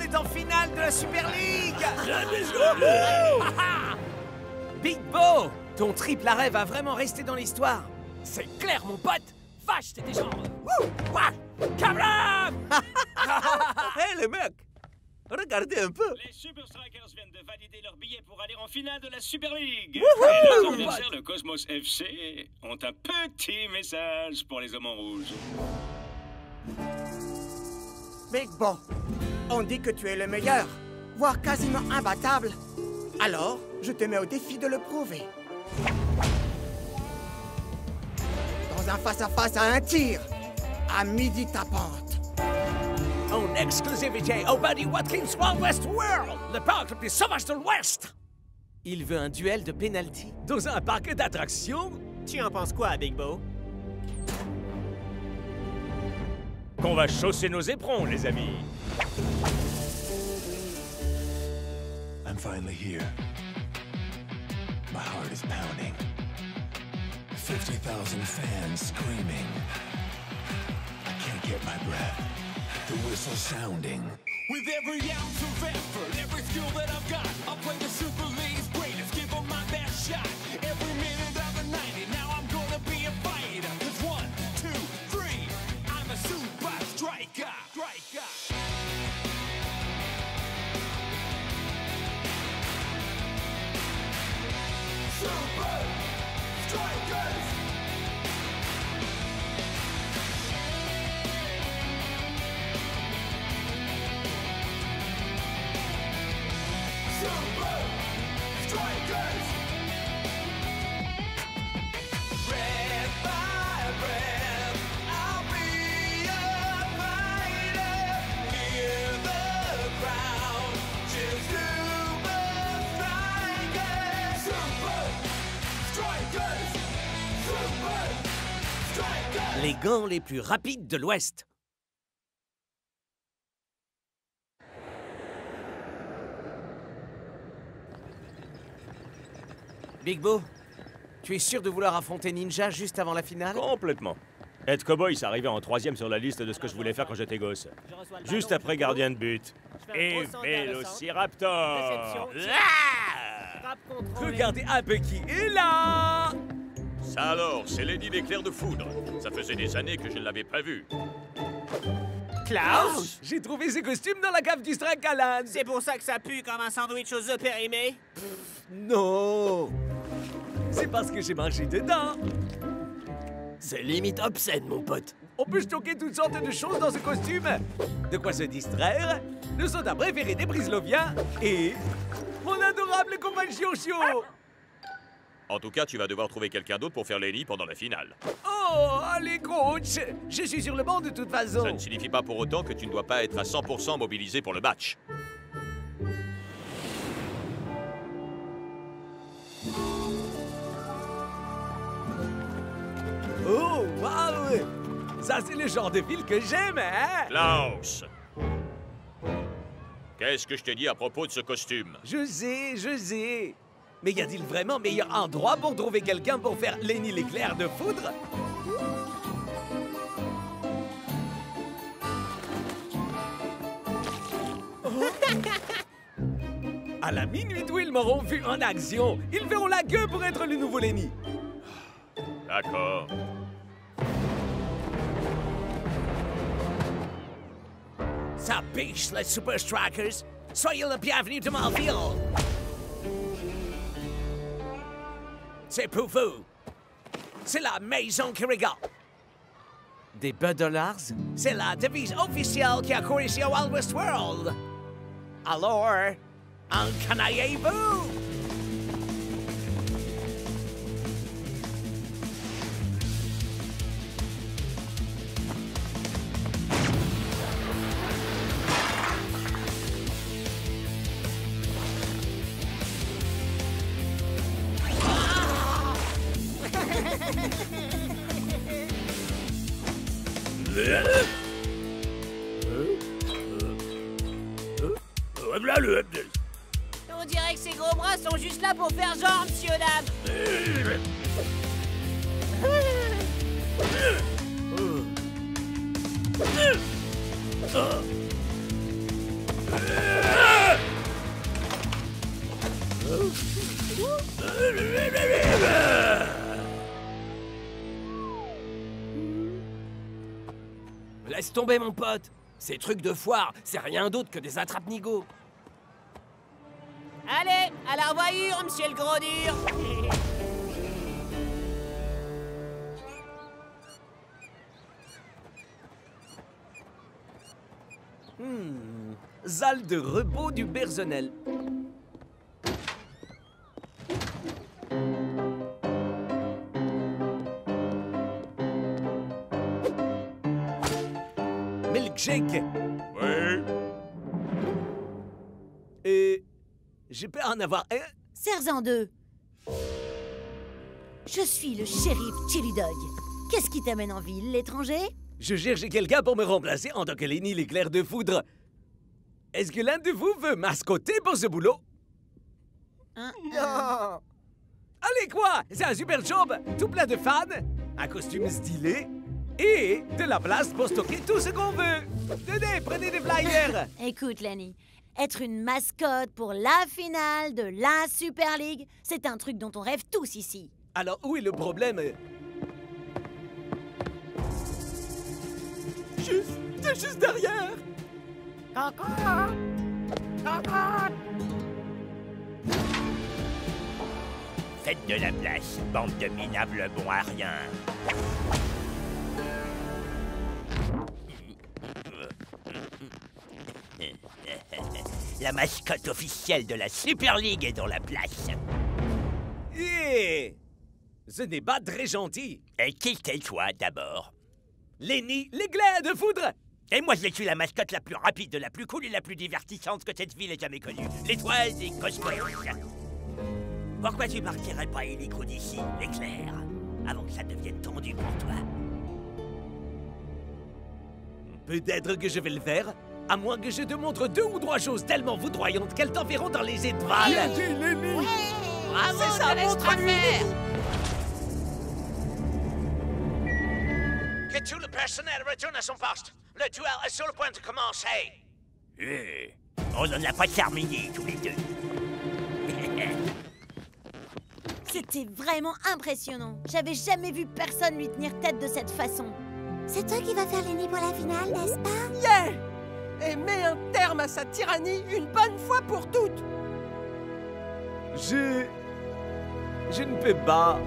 est en finale de la Super League. Big Bo, ton triple arrêt va vraiment rester dans l'histoire. C'est clair, mon pote. Vache, c'était genre... Kablam. Hé, les mecs! Regardez un peu! Les Super Strikers viennent de valider leur billet pour aller en finale de la Super League. Et Wouhou! leurs adversaires, le Cosmos FC, ont un petit message pour les hommes en rouge. Big Bo, on dit que tu es le meilleur, voire quasiment imbattable. Alors, je te mets au défi de le prouver. Dans un face-à-face à un tir, à midi tapante. En exclusivité au Buddy Watkins Wild West World, le parc le plus sauvage de l'Ouest. Il veut un duel de penalty dans un parc d'attractions. Tu en penses quoi, Big Bo? Qu'on va chausser nos éperons, les amis. I'm finally here. My heart is pounding. 50,000 fans screaming. I can't get my breath. The whistle sounding. With every ounce of effort, every skill that I've got, I'll play the Super League's greatest, give them my best shot. Every minute of the 90, now I'm gonna be a fighter. 'Cause 1, 2, 3, I'm a super striker. Super Strikers! Super Strikers! Breath by breath, I'll be a fighter. Hear the crowd, cheer Super Strikers! Super Strikers! Super Strikers! Les gants les plus rapides de l'Ouest. Big Bo, tu es sûr de vouloir affronter Ninja juste avant la finale? Complètement. Être cowboy, c'est arrivé en 3e sur la liste de ce que je voulais faire quand j'étais gosse. Juste après gardien de but. Et Vélociraptor. Regardez un peu qui est là! Ça alors, c'est Lenny l'éclair de foudre. Ça faisait des années que je ne l'avais pas vu. Klaus? J'ai trouvé ces costumes dans la cave du Strakaland. C'est pour ça que ça pue comme un sandwich aux œufs périmés? Non! C'est parce que j'ai mangé dedans. C'est limite obscène, mon pote. On peut stocker toutes sortes de choses dans ce costume. De quoi se distraire, le soda préféré des Brisloviens et mon adorable compagnon chiot. En tout cas, tu vas devoir trouver quelqu'un d'autre pour faire Lenny pendant la finale. Oh, allez, coach! Je suis sur le banc de toute façon. Ça ne signifie pas pour autant que tu ne dois pas être à 100% mobilisé pour le match. Oh, waouh! Ça, c'est le genre de ville que j'aime, hein? Klaus! Qu'est-ce que je t'ai dit à propos de ce costume? Je sais. Mais y a-t-il vraiment meilleur endroit pour trouver quelqu'un pour faire Lenny l'éclair de foudre? À la minute où ils m'auront vu en action, ils verront la queue pour être le nouveau Lenny. D'accord. Ça piche, les Super Strikers. Soyez le bienvenu de ma ville. C'est pour vous. C'est la maison qui rigole. Des $, c'est la devise officielle qui a couru ici au Wild West World. Alors, encanaillez-vous! On dirait que ces gros bras sont juste là pour faire genre, monsieur dame. Laisse tomber, mon pote. Ces trucs de foire, c'est rien d'autre que des attrape-nigauds. Allez, à la revoyure, monsieur le gros dur. Zal de Rebot du Berzonel. Milkshake. Oui. Et je peux en avoir un? Serre-en deux. Je suis le shérif Chili Dog. Qu'est-ce qui t'amène en ville, l'étranger? Je cherche quelqu'un pour me remplacer en tant que Lenny l'éclair de foudre. Est-ce que l'un de vous veut mascoter pour ce boulot? Non. Allez quoi? C'est un super job! Tout plein de fans, un costume stylé et de la place pour stocker tout ce qu'on veut. Tenez, prenez des flyers. Écoute, Lenny, être une mascotte pour la finale de la Super League, c'est un truc dont on rêve tous ici. Alors où est le problème? Juste derrière. Faites de la place, bande de minables bons à rien. La mascotte officielle de la Super League est dans la place. Eh, ce n'est pas très gentil. Et qui t'es toi d'abord? Lenny l'éclair de foudre. Et moi, je suis la mascotte la plus rapide, la plus cool et la plus divertissante que cette ville ait jamais connue. L'étoile des cosmos. Pourquoi tu partirais pas illico d'ici, l'éclair, avant que ça devienne tendu pour toi? Peut-être que je vais le faire, à moins que je te montre 2 ou 3 choses tellement foudroyantes qu'elles t'enverront dans les étoiles. Bien dit, Lenny. Bravo, C'est ça, montre-lui. Que tout le personnel retourne à son poste. Le duel est sur le point de commencer. On n'en a pas terminé, tous les deux. C'était vraiment impressionnant. J'avais jamais vu personne lui tenir tête de cette façon. C'est toi qui vas faire Lenny pour la finale, n'est-ce pas? Yeah! Et mets un terme à sa tyrannie une bonne fois pour toutes. Je ne peux pas.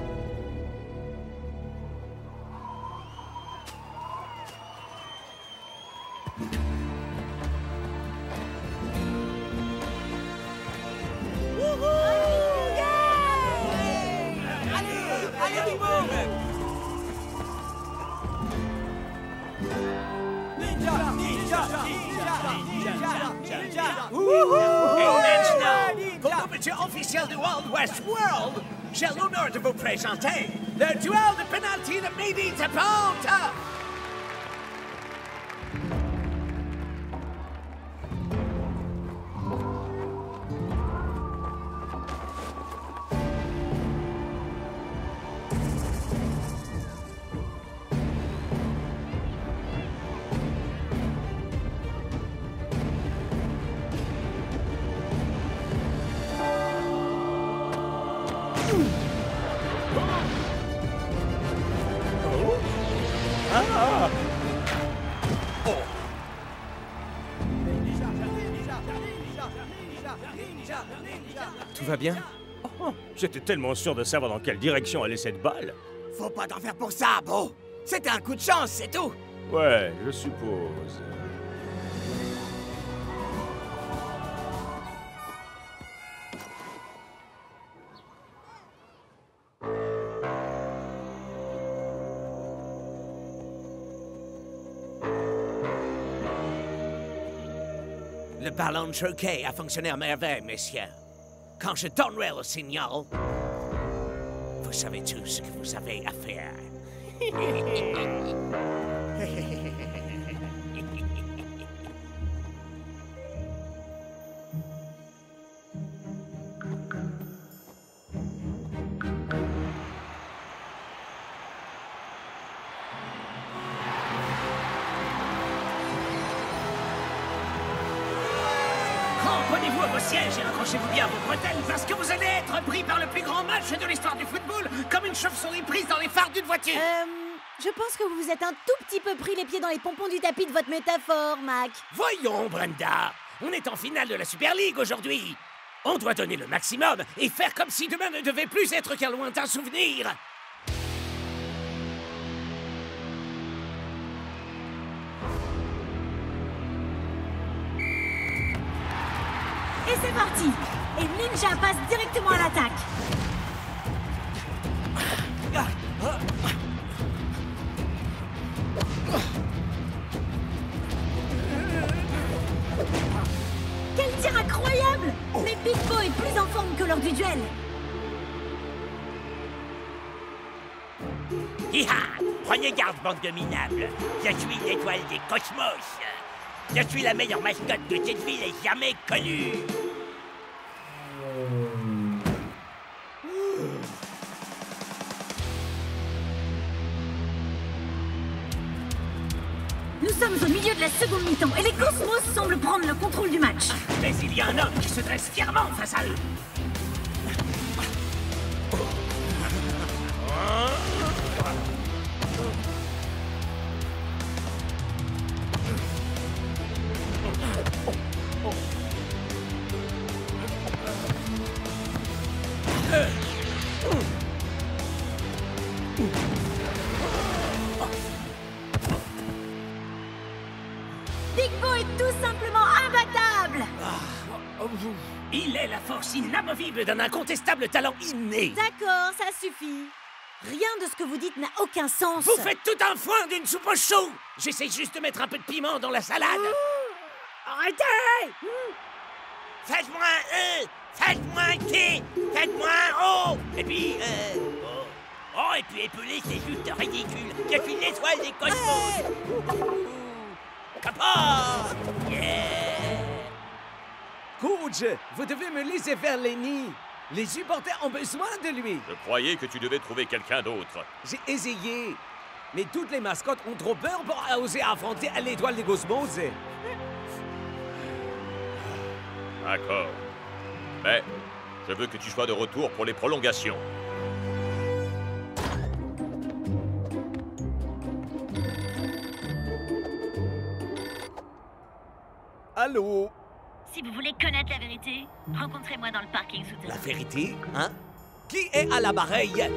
Et maintenant, pour l'ouverture officielle du Wild West World, j'ai l'honneur de vous présenter le duel de penalty de Midi Tapante. Tout va bien? Oh, j'étais tellement sûr de savoir dans quelle direction allait cette balle. Faut pas t'en faire pour ça, Beau. C'était un coup de chance, c'est tout. Ouais, je suppose. Le ballon choqué a fonctionné à merveille, messieurs. Quand je donnerai le signal, vous savez tout ce que vous avez à faire. Cramponnez-vous à vos sièges et accrochez-vous bien à vos bretelles parce que vous allez être pris par le plus grand match de l'histoire du football, comme une chauve-souris prise dans les phares d'une voiture. Je pense que vous vous êtes un tout petit peu pris les pieds dans les pompons du tapis de votre métaphore, Mac. Voyons, Brenda. On est en finale de la Super League aujourd'hui. On doit donner le maximum et faire comme si demain ne devait plus être qu'un lointain souvenir. Et c'est parti. Et Ninja passe directement à l'attaque. Quel tir incroyable! Mais Big Bo est plus en forme que lors du duel. Hi-ha! Prenez garde, bande de minables. Je suis l'étoile des cosmos. Je suis la meilleure mascotte que cette ville ait jamais connue. Nous sommes au milieu de la seconde mi-temps et les Cosmos semblent prendre le contrôle du match. Mais il y a un homme qui se dresse fièrement face à eux. Big Bo est tout simplement imbattable. Il est la force inamovible d'un incontestable talent inné. D'accord, ça suffit. Rien de ce que vous dites n'a aucun sens. Vous faites tout un foin d'une soupe au chou. J'essaie juste de mettre un peu de piment dans la salade. Arrêtez! Faites-moi un E, faites-moi un T, faites-moi un O. Et puis, Oh, et puis épeler, c'est juste ridicule. Je suis l'étoile des cosmos. Capot! Yeah! Coach, vous devez me laisser faire Lenny. Les supporters ont besoin de lui. Je croyais que tu devais trouver quelqu'un d'autre. J'ai essayé. Mais toutes les mascottes ont trop peur pour oser affronter l'étoile des Cosmos. D'accord. Mais je veux que tu sois de retour pour les prolongations. Allô? Si vous voulez connaître la vérité, rencontrez-moi dans le parking souterrain. La vérité, hein? Qui est à l'appareil?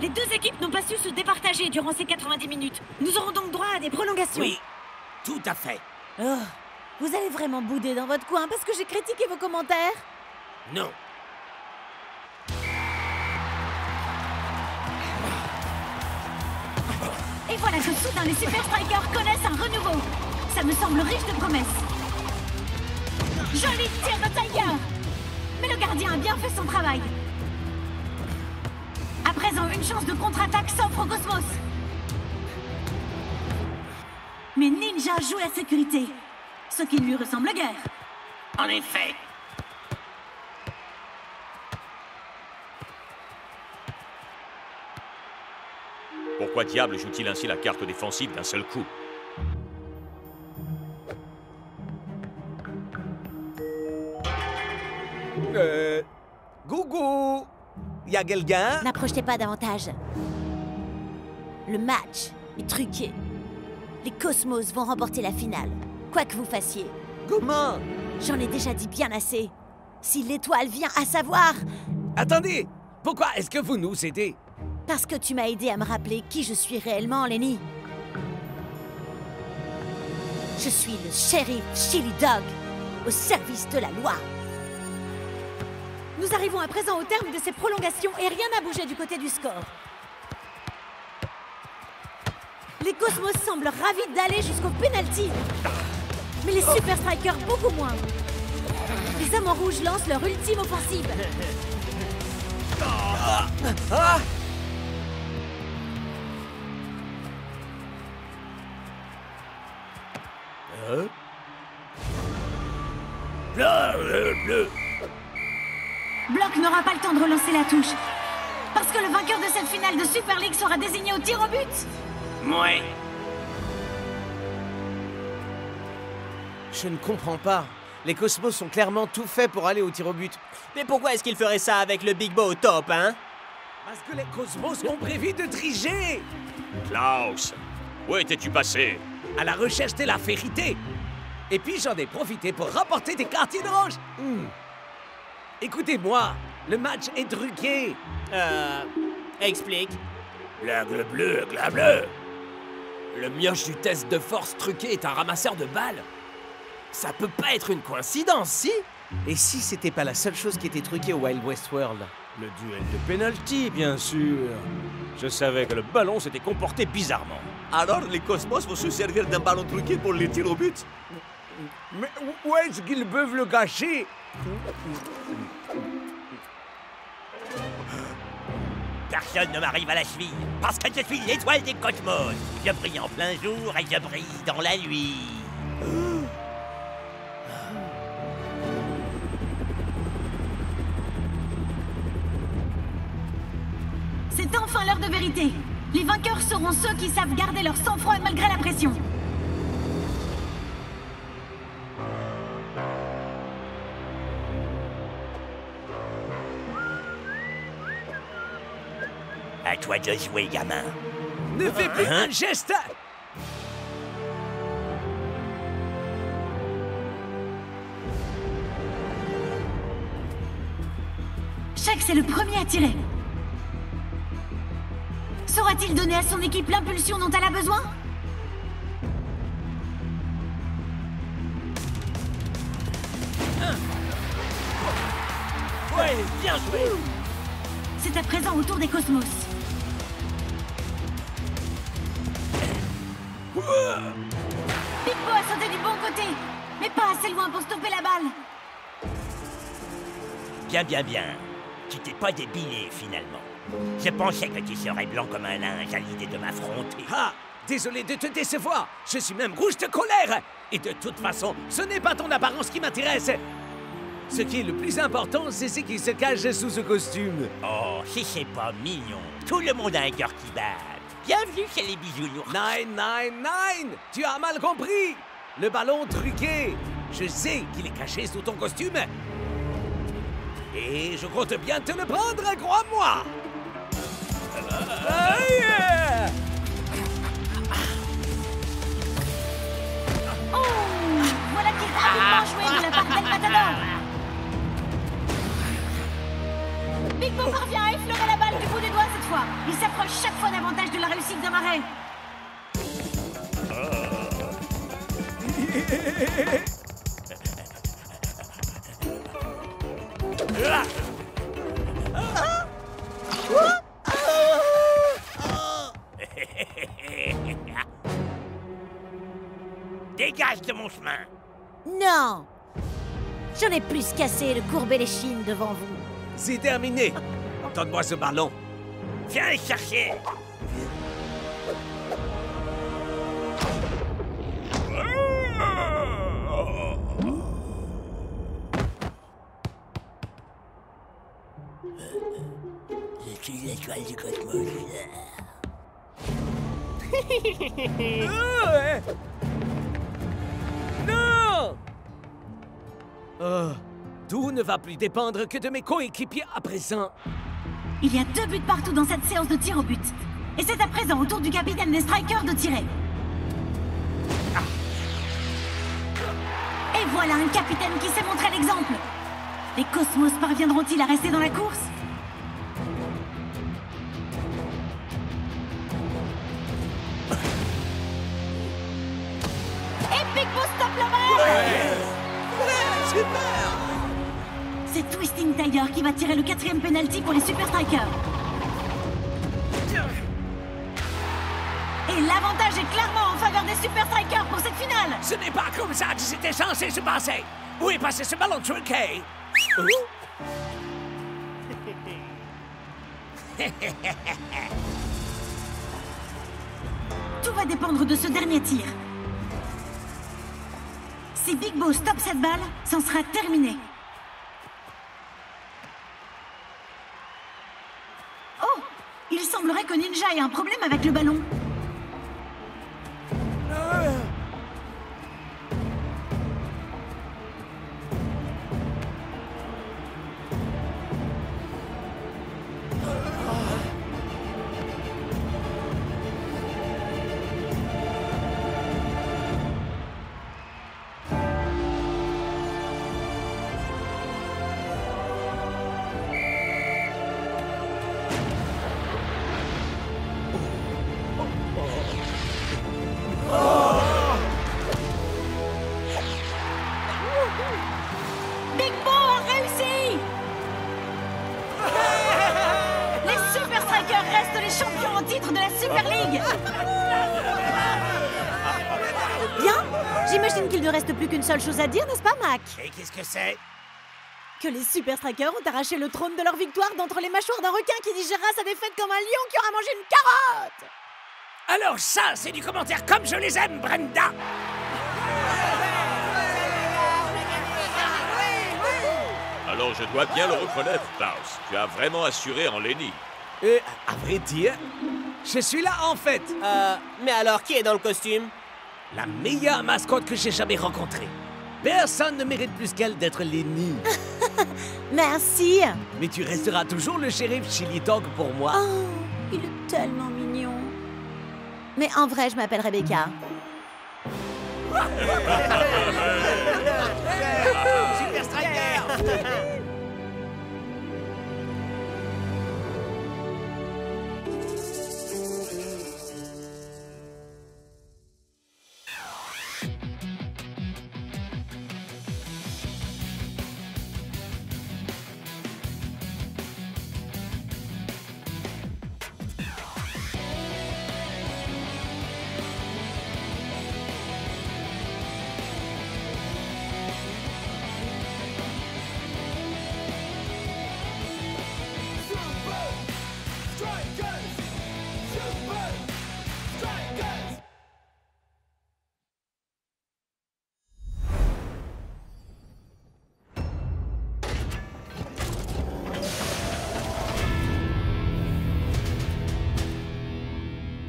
Les deux équipes n'ont pas su se départager durant ces 90 minutes. Nous aurons donc droit à des prolongations. Oui, tout à fait. Oh, vous allez vraiment bouder dans votre coin parce que j'ai critiqué vos commentaires? Non. Et voilà que soudain les Super Strikers connaissent un renouveau. Ça me semble riche de promesses. Joli tir de Tiger! Mais le gardien a bien fait son travail. À présent, une chance de contre-attaque s'offre au Cosmos. Mais Ninja joue la sécurité, ce qui ne lui ressemble guère. En effet. Pourquoi diable joue-t-il ainsi la carte défensive d'un seul coup? Gougou! Y a quelqu'un? N'approchez pas davantage. Le match est truqué. Les Cosmos vont remporter la finale, quoi que vous fassiez. Comment? J'en ai déjà dit bien assez. Si l'étoile vient à savoir... Attendez! Pourquoi est-ce que vous nous aidez? Parce que tu m'as aidé à me rappeler qui je suis réellement, Lenny. Je suis le shérif Chili Dog, au service de la loi. Nous arrivons à présent au terme de ces prolongations et rien n'a bougé du côté du score. Les Cosmos semblent ravis d'aller jusqu'au penalty. Mais les Super Strikers beaucoup moins. Les Hommes en Rouge lancent leur ultime offensive. Bleu. Block n'aura pas le temps de relancer la touche. Parce que le vainqueur de cette finale de Super League sera désigné au tir au but. Ouais. Je ne comprends pas. Les Cosmos ont clairement tout fait pour aller au tir au but. Mais pourquoi est-ce qu'il ferait ça avec le Big Bo au top, hein? Parce que les Cosmos ont prévu de tricher. Klaus, où étais-tu passé? À la recherche de la vérité. Et puis j'en ai profité pour rapporter des cartines rouges. Écoutez-moi, le match est truqué. Explique. L'aigle bleu, aigle bleu. Le mioche du test de force truqué est un ramasseur de balles. Ça peut pas être une coïncidence, si? Et si c'était pas la seule chose qui était truquée au Wild West World? Le duel de penalty, bien sûr. Je savais que le ballon s'était comporté bizarrement. Alors les Cosmos vont se servir d'un ballon truqué pour les tirs au but? Mais où est-ce qu'ils peuvent le cacher? Personne ne m'arrive à la cheville, parce que je suis l'étoile des Cosmos. Je brille en plein jour et je brille dans la nuit. C'est enfin l'heure de vérité. Les vainqueurs seront ceux qui savent garder leur sang-froid malgré la pression. À toi de jouer, gamin. Ne fais plus un geste! Shaq, c'est le premier à tirer. Saura-t-il donner à son équipe l'impulsion dont elle a besoin? Ouais, bien joué! C'est à présent au tour des Cosmos. Big Bo a sauté du bon côté, mais pas assez loin pour stopper la balle. Bien, bien, bien. Tu t'es pas débilé, finalement. Je pensais que tu serais blanc comme un linge à l'idée de m'affronter. Ah! Désolé de te décevoir. Je suis même rouge de colère. Et de toute façon, ce n'est pas ton apparence qui m'intéresse. Ce qui est le plus important, c'est ce qui se cache sous ce costume. Oh, si c'est pas mignon. Tout le monde a un cœur qui bat. Bienvenue chez les bisounours. 999! Tu as mal compris. Le ballon truqué. Je sais qu'il est caché sous ton costume. Et je compte bien te le prendre, crois-moi. Oh! Voilà qui est rapidement joué de la part d'El Matador. Big Bo parvient à effleurer la balle du bout des doigts cette fois. Il s'approche chaque fois davantage de la réussite d'un marais. Dégage de mon chemin. Non! J'en ai plus qu'assez de courber les chines devant vous. C'est terminé. Donne-moi ce ballon. Viens le chercher. Je suis l'étoile du Cosmos. Non! Tout ne va plus dépendre que de mes coéquipiers à présent. Il y a 2 buts partout dans cette séance de tir au but. Et c'est à présent au tour du capitaine des Strikers de tirer. Et voilà un capitaine qui sait montrer l'exemple. Les Cosmos parviendront-ils à rester dans la course? Et Big Bo stoppe la balle! Super! C'est Twisting Tiger qui va tirer le 4e penalty pour les Super Strikers. Et l'avantage est clairement en faveur des Super Strikers pour cette finale. Ce n'est pas comme ça que c'était censé se passer. Où est passé ce ballon truqué? Tout va dépendre de ce dernier tir. Si Big Bo stoppe cette balle, c'en sera terminé. Oh! Il semblerait que Ninja ait un problème avec le ballon. Super League. Bien. J'imagine qu'il ne reste plus qu'une seule chose à dire, n'est-ce pas, Mac? Et qu'est-ce que c'est? Que les Super Strikers ont arraché le trône de leur victoire d'entre les mâchoires d'un requin qui digérera sa défaite comme un lion qui aura mangé une carotte. Alors ça, c'est du commentaire comme je les aime, Brenda. Alors je dois bien le reconnaître, Klaus. Tu as vraiment assuré en Lenny. À vrai dire, je suis là en fait. Mais alors, qui est dans le costume? La meilleure mascotte que j'ai jamais rencontrée. Personne ne mérite plus qu'elle d'être Lenny. Merci. Mais tu resteras toujours le shérif Chili Dog pour moi. Oh, il est tellement mignon. Mais en vrai, je m'appelle Rebecca. Super Striker.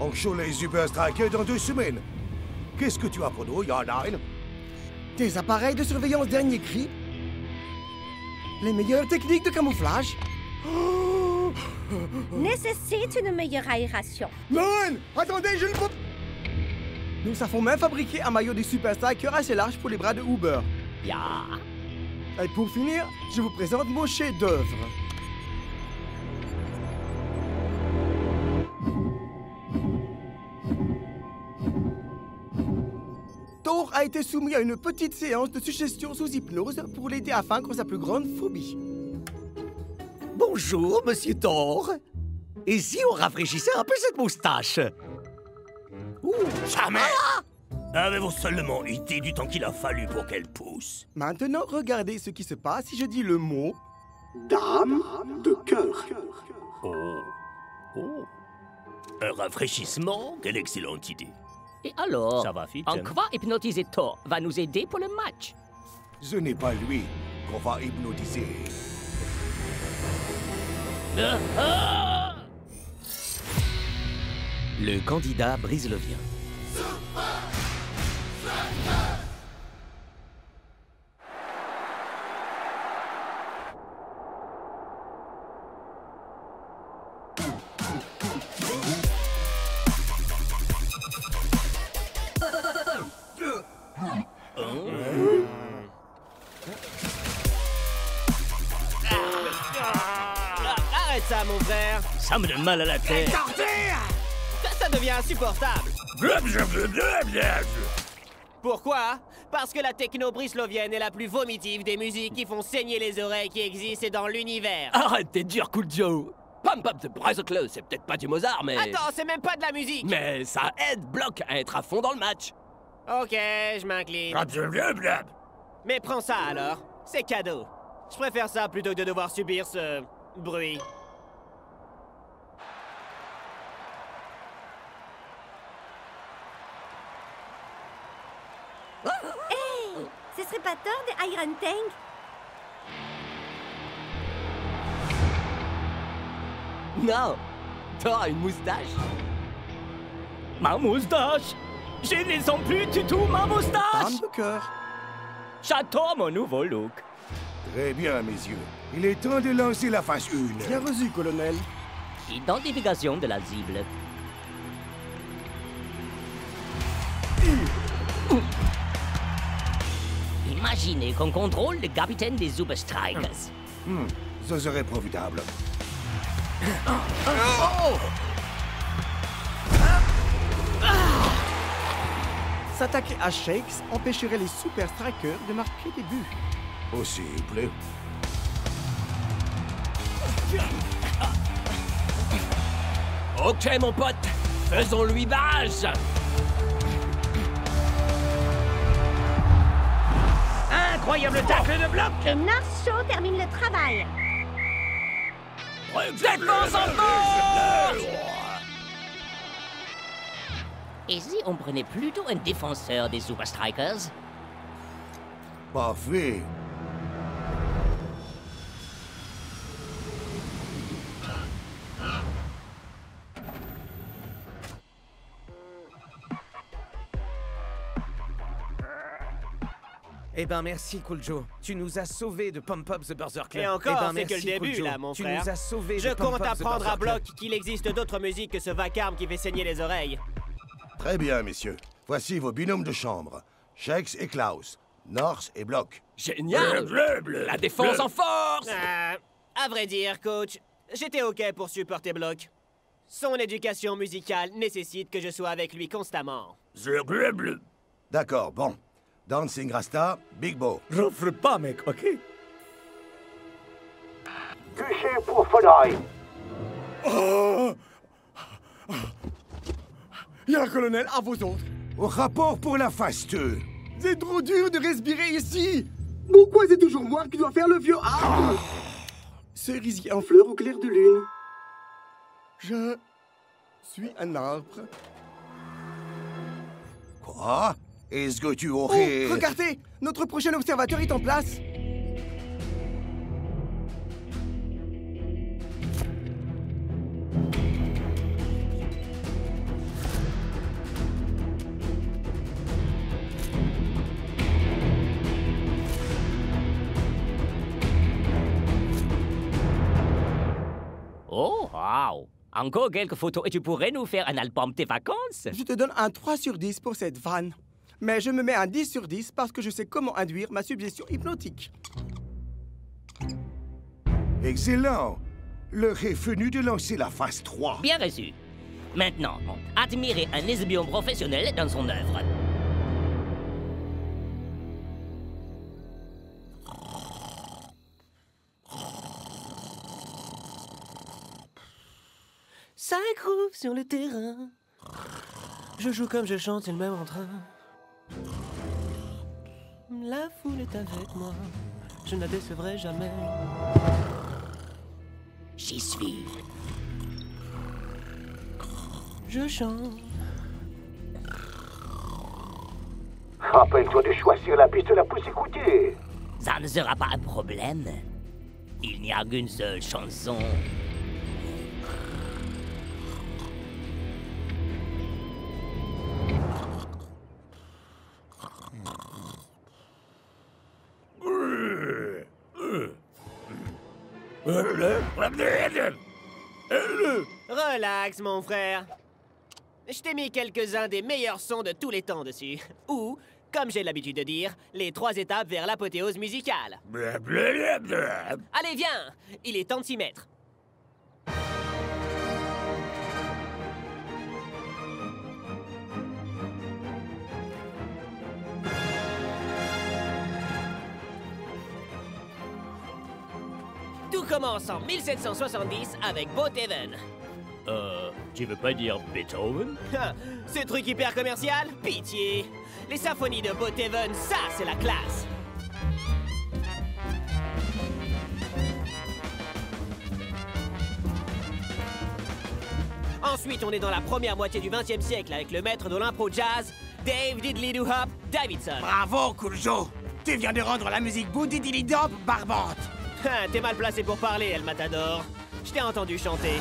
On show les Super Strikers dans 2 semaines. Qu'est-ce que tu as pour nous, Yarnine? Des appareils de surveillance dernier cri. Les meilleures techniques de camouflage. Nécessite une meilleure aération. Non! Attendez, je ne peux... Nous savons même fabriquer un maillot des Super Strikers assez large pour les bras de Uber. Ya. Et pour finir, je vous présente mon chef-d'œuvre. Thor a été soumis à une petite séance de suggestion sous hypnose pour l'aider à vaincre sa plus grande phobie. Bonjour, monsieur Thor. Et si on rafraîchissait un peu cette moustache? Jamais. Avez-vous seulement idée du temps qu'il a fallu pour qu'elle pousse? Maintenant, regardez ce qui se passe si je dis le mot... Dame de cœur. Oh. Un rafraîchissement? Quelle excellente idée. Et alors, Ça va, fit, en quoi hypnotiser Thor va nous aider pour le match? Ce n'est pas lui qu'on va hypnotiser. Le candidat brise le lien. Arrête ça, mon frère. Ça me donne mal à la tête. Ça devient insupportable. Pourquoi? Parce que la techno-brislovienne est la plus vomitive des musiques qui font saigner les oreilles qui existent dans l'univers. Arrête tes durs coups de Joe. Pam Pam de Brisocleux, c'est peut-être pas du Mozart, mais... Attends, c'est même pas de la musique. Mais ça aide Block à être à fond dans le match. Ok, je m'incline. Mais prends ça alors. C'est cadeau. Je préfère ça plutôt que de devoir subir ce... bruit. Hey, ce serait pas Thor de Iron Tank? Non, Thor a une moustache. Ma moustache. Je ne les sens plus du tout, ma moustache. Dame de cœur. J'adore mon nouveau look. Très bien, messieurs. Il est temps de lancer la phase 1. Bien reçu, colonel. Identification de la cible. Imaginez qu'on contrôle le capitaine des Super Strikers. Ce serait profitable. S'attaquer à Shakes empêcherait les Super Strikers de marquer des buts. Possible. Ok, mon pote. Faisons-lui barrage. Incroyable tacle de bloc. Et North Show termine le travail. Défense en force. Et si on prenait plutôt un défenseur des Super Strikers? Parfait. Eh ben merci, Cool Joe. Tu nous as sauvés de Pump Up the Burger Club. Et encore, eh ben, c'est que le merci, début, Cool Joe. là, mon tu frère. nous as sauvés Je de Pump compte Up the apprendre à Burger Block qu'il existe d'autres musiques que ce vacarme qui fait saigner les oreilles. Très bien, messieurs. Voici vos binômes de chambre. Shex et Klaus. North et Block. Génial. La défense en force. À vrai dire, coach, j'étais OK pour supporter Block. Son éducation musicale nécessite que je sois avec lui constamment. D'accord, bon. Dancing Rasta, Big Bo. J'offre pas, mec, ok? Touché pour Fonoy. Oh! Y'a un colonel, à vos autres. Au rapport pour la phase 2. C'est trop dur de respirer ici. Pourquoi c'est toujours moi qui dois faire le vieux arbre? Cerisier en fleurs au clair de lune. Je suis un arbre. Quoi? Est-ce que tu aurais... Oh, regardez! Notre prochain observateur est en place. Oh, wow! Encore quelques photos et tu pourrais nous faire un album tes vacances? Je te donne un 3 sur 10 pour cette vanne. Mais je me mets un 10 sur 10 parce que je sais comment induire ma suggestion hypnotique. Excellent. L'heure est venue de lancer la phase 3. Bien reçu. Maintenant, admirez un espion professionnel dans son œuvre. Ça groove sur le terrain. Je joue comme je chante, c'est le même entrain. La foule est avec moi. Je ne la décevrai jamais. J'y suis. Je chante. Rappelle-toi de choisir la piste la plus écoutée. Ça ne sera pas un problème. Il n'y a qu'une seule chanson. Relax, mon frère. Je t'ai mis quelques-uns des meilleurs sons de tous les temps dessus. Ou, comme j'ai l'habitude de dire, les 3 étapes vers l'apothéose musicale. Allez, viens! Il est temps de s'y mettre. Tout commence en 1770 avec Beethoven. Tu veux pas dire Beethoven? Ce truc hyper commercial? Pitié! Les symphonies de Beethoven, ça, c'est la classe! Ensuite, on est dans la première moitié du 20e siècle avec le maître de l'impro jazz, Dave Diddley-Doo-Hop Davidson. Bravo, Cool Joe. Tu viens de rendre la musique boudidilidop barbante. T'es mal placé pour parler, El Matador. Je t'ai entendu chanter.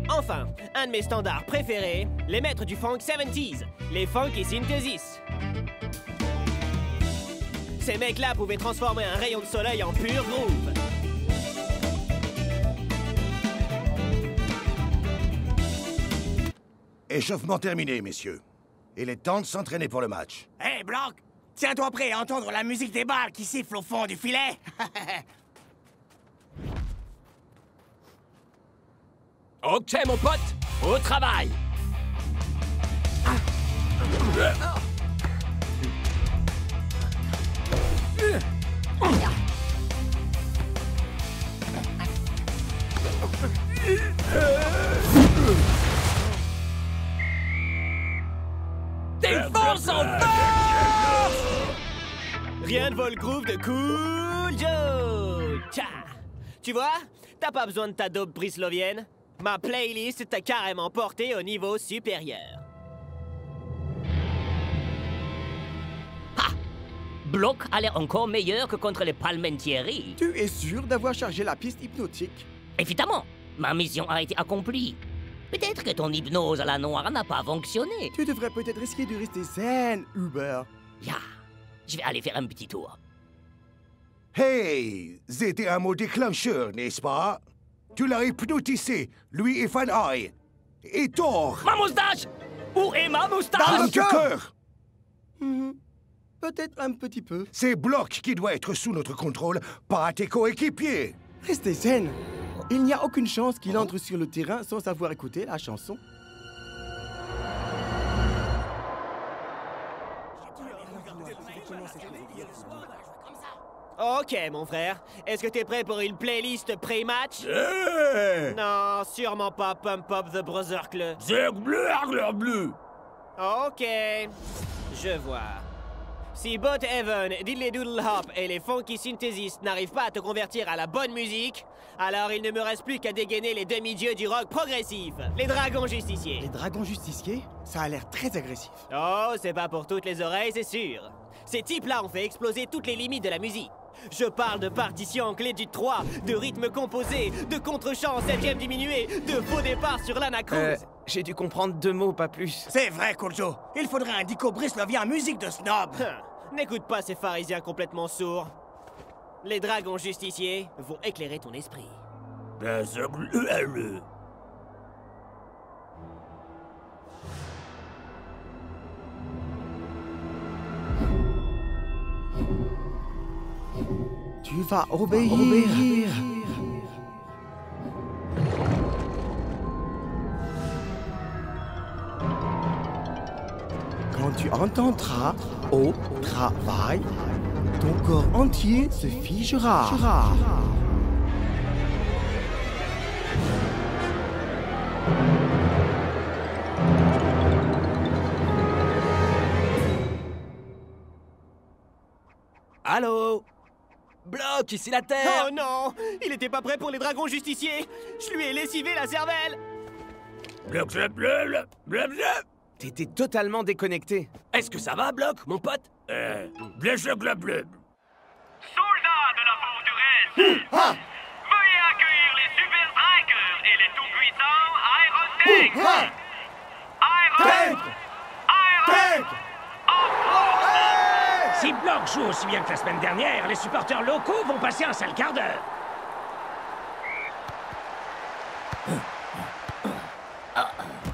Enfin, un de mes standards préférés, les maîtres du funk 70s, les Funky Synthesis. Ces mecs-là pouvaient transformer un rayon de soleil en pur groove. Échauffement terminé, messieurs. Il est temps de s'entraîner pour le match. Hé, Block, tiens-toi prêt à entendre la musique des balles qui sifflent au fond du filet. Ok, mon pote, au travail. Fonce en force! Rien ne vaut le groove de Cool Joe! Tcha! Tu vois, t'as pas besoin de ta dope brislovienne. Ma playlist t'a carrément porté au niveau supérieur. Block a l'air encore meilleur que contre les Palmentieri. Tu es sûr d'avoir chargé la piste hypnotique? Évidemment, ma mission a été accomplie. Peut-être que ton hypnose à la noire n'a pas fonctionné. Tu devrais peut-être risquer de rester zen, Uber. Ya, je vais aller faire un petit tour. Hey, c'était un mot déclencheur, n'est-ce pas? Tu l'as hypnotisé, lui et Van Eye. Et Thor. Ma moustache! Où est ma moustache? Dans ton cœur! Peut-être un petit peu. C'est Block qui doit être sous notre contrôle, pas tes coéquipiers. Restez zen. Il n'y a aucune chance qu'il entre sur le terrain sans savoir écouter la chanson. Ok, mon frère. Est-ce que t'es prêt pour une playlist pré-match? Non, sûrement pas Pump Up the Brother Club. Bleu. Ok, je vois. Si Bot Heaven, Diddly Doodle Hop et les Funky Synthesist n'arrivent pas à te convertir à la bonne musique, alors il ne me reste plus qu'à dégainer les demi-dieux du rock progressif, les Dragons Justiciers. Les Dragons Justiciers? Ça a l'air très agressif. Oh, c'est pas pour toutes les oreilles, c'est sûr. Ces types-là ont fait exploser toutes les limites de la musique. Je parle de partitions en clé du 3, de rythmes composés, de contre-chants en 7e diminué, de faux départs sur l'anacrose. J'ai dû comprendre 2 mots, pas plus. C'est vrai, Kojo. Il faudrait un dico brislovien en musique de snob. N'écoute pas ces pharisiens complètement sourds. Les dragons justiciers vont éclairer ton esprit. Tu vas obéir. Quand tu entendras au travail, ton corps entier se figera. Allô? Block, ici la Terre! Oh non! Il était pas prêt pour les dragons justiciers! Je lui ai lessivé la cervelle! T'étais totalement déconnecté. Est-ce que ça va, Block, mon pote? Soldats de la forteresse! Veuillez accueillir les Super Strikers et les tout-puissants Iron Tank! Si Block joue aussi bien que la semaine dernière, les supporters locaux vont passer un sale quart d'heure.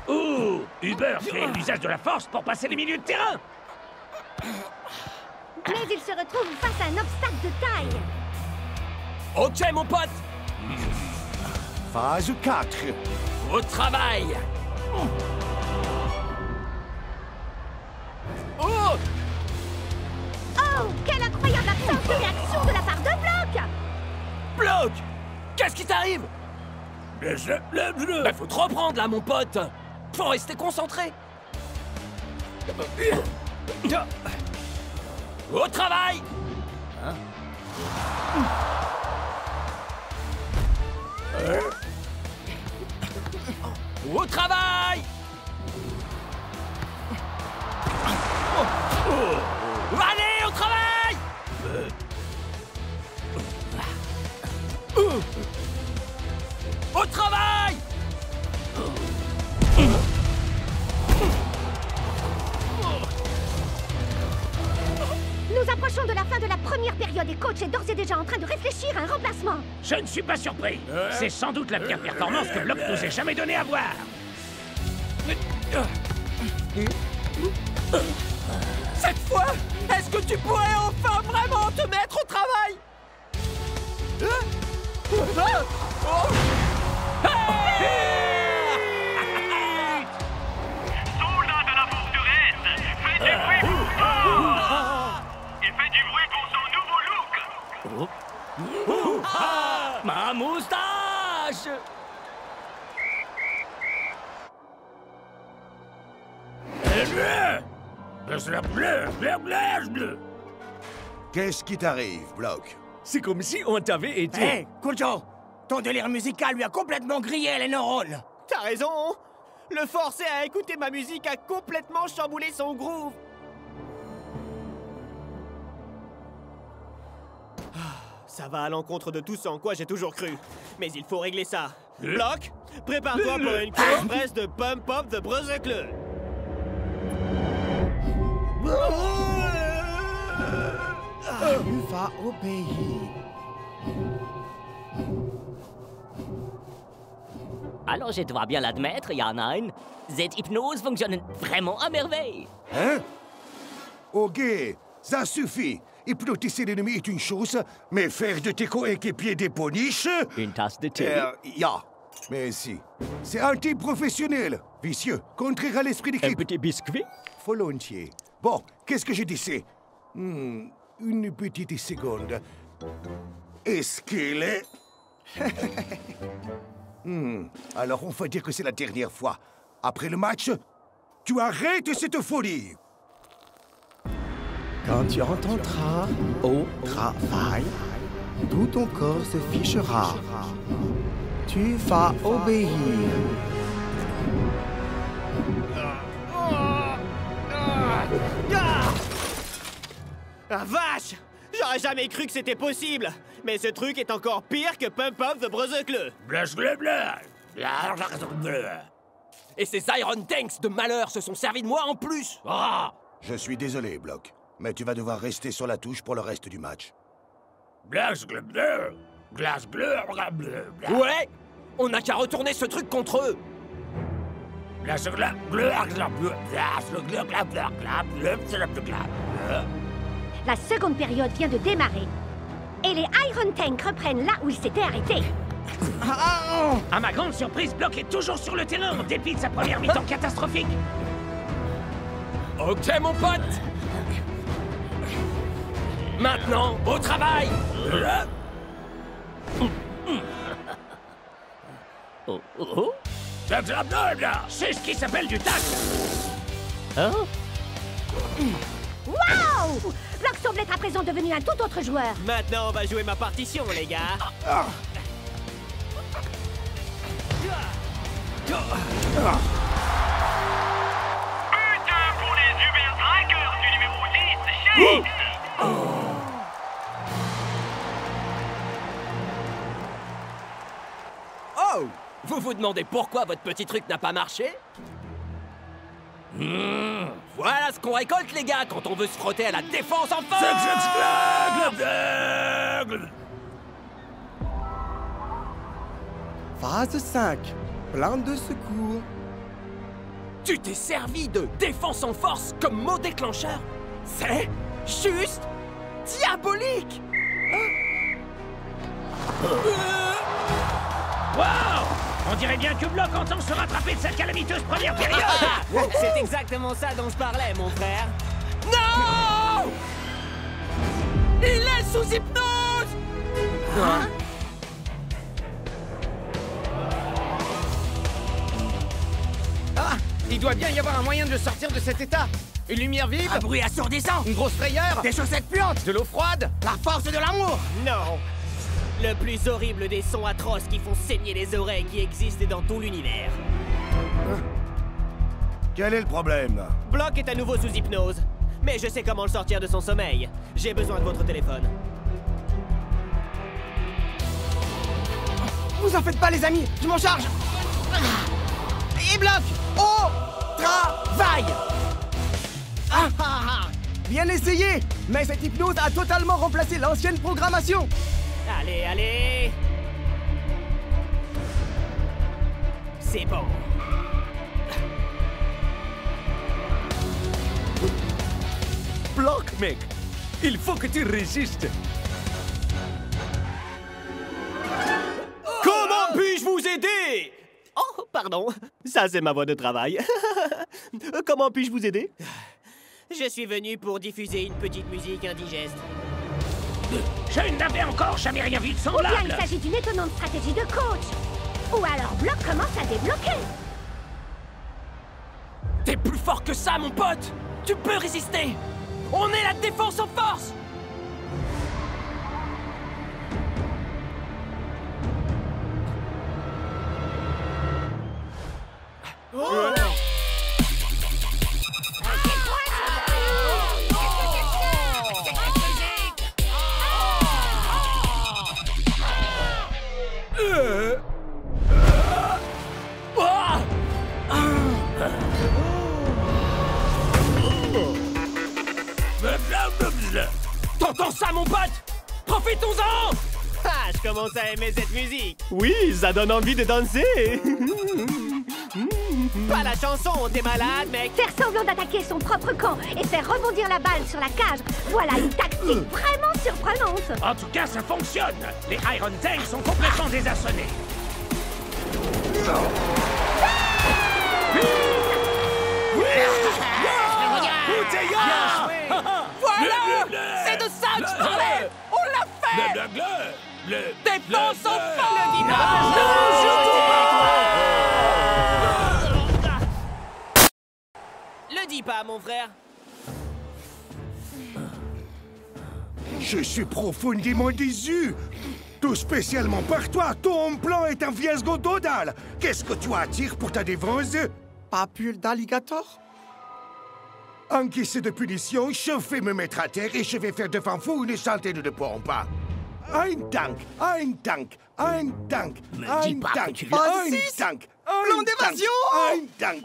Ouh, Uber fait l'usage de la force pour passer les milieux de terrain. Mais il se retrouve face à un obstacle de taille. Ok, mon pote! Phase 4. Au travail! Oh, quelle incroyable absence de réaction de la part de Block! Block! Qu'est-ce qui t'arrive? Bah, faut te reprendre là, mon pote! Faut rester concentré! Au travail! Au travail! Allez, au travail! Au travail! Nous approchons de la fin de la première période et coach est d'ores et déjà en train de réfléchir à un remplacement. Je ne suis pas surpris. C'est sans doute la pire performance que Block nous ait jamais donnée à voir. Cette fois, est-ce que tu pourrais enfin vraiment te mettre au travail? Soldats de la forteresse, faites du bruit pour Thor! Il fait du bruit pour son nouveau look! Ma moustache! Qu'est-ce qui t'arrive, Block? C'est comme si on t'avait été... Hé, Kujo! Ton délire musical lui a complètement grillé les neurones! T'as raison! Le forcer à écouter ma musique a complètement chamboulé son groove! Ça va à l'encontre de tout ce en quoi j'ai toujours cru. Mais il faut régler ça. Block, prépare-toi pour une course presse de Pump Up the Brother Club. Tu vas obéir. Alors je dois bien l'admettre, Jan, cette hypnose fonctionne vraiment à merveille. Hein? Ok, ça suffit. Hypnotiser l'ennemi est une chose, mais faire de tes coéquipiers des poniches... Une tasse de thé. Mais si. C'est anti-professionnel, vicieux, contraire à l'esprit d'équipe. Un petit biscuit? Volontiers. Bon, qu'est-ce que je disais? Une petite seconde. Est-ce qu'il est... Alors on va dire que c'est la dernière fois. Après le match, tu arrêtes cette folie. Quand tu entendras au travail, tout ton corps se fichera. Tu vas obéir. Ah vache! J'aurais jamais cru que c'était possible! Mais ce truc est encore pire que Pump Up the Brother Club! Et ces Iron Tanks de malheur se sont servis de moi en plus! Ah! Je suis désolé, Block, mais tu vas devoir rester sur la touche pour le reste du match. Ouais! On n'a qu'à retourner ce truc contre eux! La seconde période vient de démarrer. Et les Iron Tanks reprennent là où ils s'étaient arrêtés. À ma grande surprise, Block est toujours sur le terrain en dépit de sa première mi-temps catastrophique. Ok, mon pote! Maintenant, au travail! C'est ce qui s'appelle du tact! Hein? Waouh! Block semble être à présent devenu un tout autre joueur. Maintenant, on va jouer ma partition, les gars. Butin pour les Uber Trackers du numéro 10, Shake! Oh! Vous vous demandez pourquoi votre petit truc n'a pas marché? Voilà ce qu'on récolte, les gars, quand on veut se frotter à la défense en force! Phase 5. Plan de secours. Tu t'es servi de défense en force comme mot déclencheur? C'est juste diabolique! Wow! On dirait bien que Block entend se rattraper de sa calamiteuse première période! C'est exactement ça dont je parlais, mon frère. Non! Il est sous hypnose! Hein? Ah! Il doit bien y avoir un moyen de sortir de cet état. Une lumière vive. Un bruit assourdissant. Une grosse frayeur. Des chaussettes puantes. De l'eau froide. La force de l'amour. Non. Le plus horrible des sons atroces qui font saigner les oreilles qui existent dans tout l'univers. Quel est le problème? Block est à nouveau sous hypnose. Mais je sais comment le sortir de son sommeil. J'ai besoin de votre téléphone. Vous en faites pas, les amis. Je m'en charge. Et Block au travail. Bien essayé. Mais cette hypnose a totalement remplacé l'ancienne programmation. Allez, allez. C'est bon. Block, mec! Il faut que tu résistes! Comment puis-je vous aider? Oh, pardon. Ça, c'est ma voix de travail. Comment puis-je vous aider? Je suis venu pour diffuser une petite musique indigeste. Je n'avais encore jamais rien vu de Ou semblable! bien il s'agit d'une étonnante stratégie de coach. Ou alors Block commence à débloquer. T'es plus fort que ça, mon pote! Tu peux résister! On est la défense en force! Oh! T'entends ça, mon pote? Profitons-en! Ah, je commence à aimer cette musique. Oui, ça donne envie de danser. Pas la chanson, t'es malade, mec. Faire semblant d'attaquer son propre camp et faire rebondir la balle sur la cage, voilà une tactique vraiment surprenante. En tout cas, ça fonctionne. Les Iron Tanks sont complètement désarçonnés. Voilà! C'est de ça que je parlais! On l'a fait! Défense en Le dis pas, mon frère. Je suis profondément déçu. Tout spécialement par toi, ton plan est un fiasco total. Qu'est-ce que tu attires pour ta défense? Papule d'alligator? Encaissé de punition, je vais me mettre à terre et je vais faire devant vous une centaine de pompes. Un tank, un tank, un tank, un tank, un tank, plan d'évasion! Un tank,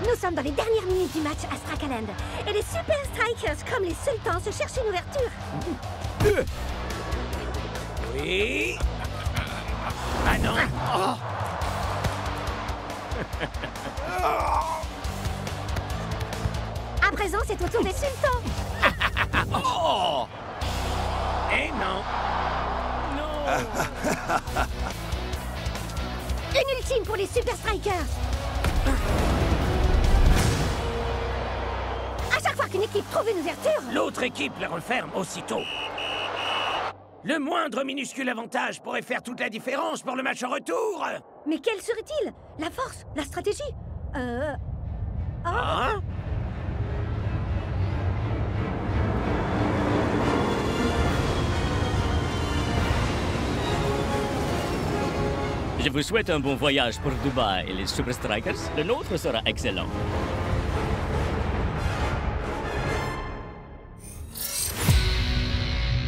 Nous sommes dans les dernières minutes du match à Strakaland. Et les Super Strikers, comme les sultans, se cherchent une ouverture. Oui. Ah non. À présent, c'est au tour des sultans. Oh. Eh non. Une ultime pour les Super Strikers. À chaque fois qu'une équipe trouve une ouverture, l'autre équipe la referme aussitôt. Le moindre minuscule avantage pourrait faire toute la différence pour le match en retour. Mais quel serait-il? La force? La stratégie? Hein? Je vous souhaite un bon voyage pour Dubaï et les Super Strikers. Le nôtre sera excellent.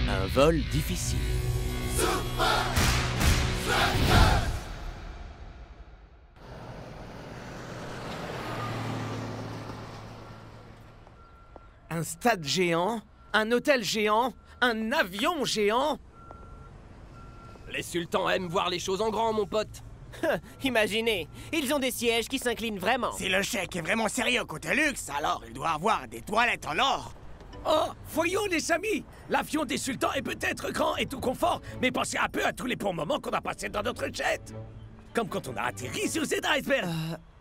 Un vol difficile. Un stade géant, un hôtel géant, un avion géant. Les sultans aiment voir les choses en grand, mon pote. Imaginez, ils ont des sièges qui s'inclinent vraiment. Si le chèque est vraiment sérieux côté luxe, alors il doit avoir des toilettes en or. Oh, voyons les amis, l'avion des sultans est peut-être grand et tout confort, mais pensez un peu à tous les bons moments qu'on a passés dans notre jet. Comme quand on a atterri sur cet iceberg.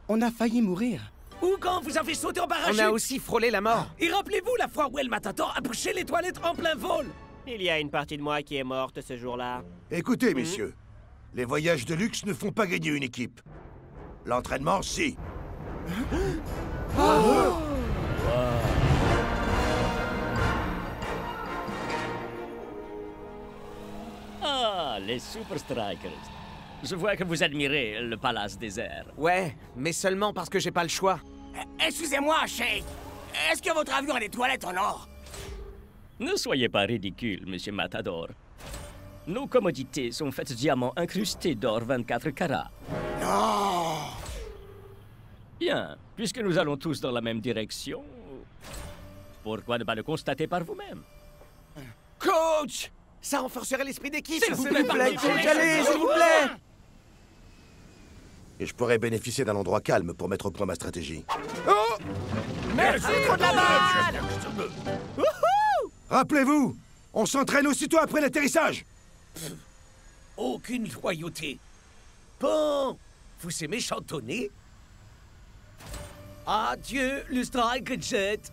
On a failli mourir. Ou quand vous avez sauté en parachute. On a aussi frôlé la mort. Et rappelez-vous la fois où El Matador a bouché les toilettes en plein vol. Il y a une partie de moi qui est morte ce jour-là. Écoutez, messieurs, les voyages de luxe ne font pas gagner une équipe. L'entraînement, si. Ah, les Super Strikers. Je vois que vous admirez le palace désert. Ouais, mais seulement parce que j'ai pas le choix. Excusez-moi, Sheik. Est-ce que votre avion a des toilettes en or? Ne soyez pas ridicule, monsieur Matador. Nos commodités sont faites de diamants incrustés d'or 24 carats. Non! Bien, puisque nous allons tous dans la même direction, pourquoi ne pas le constater par vous-même? Coach! Ça renforcerait l'esprit d'équipe. S'il vous plaît, coach, allez, s'il vous plaît! Et je pourrais bénéficier d'un endroit calme pour mettre au point ma stratégie. Oh! Merci contre la balle! Rappelez-vous, on s'entraîne aussitôt après l'atterrissage. Aucune loyauté. Bon, vous aimez chantonner? Adieu, le Strike Jet.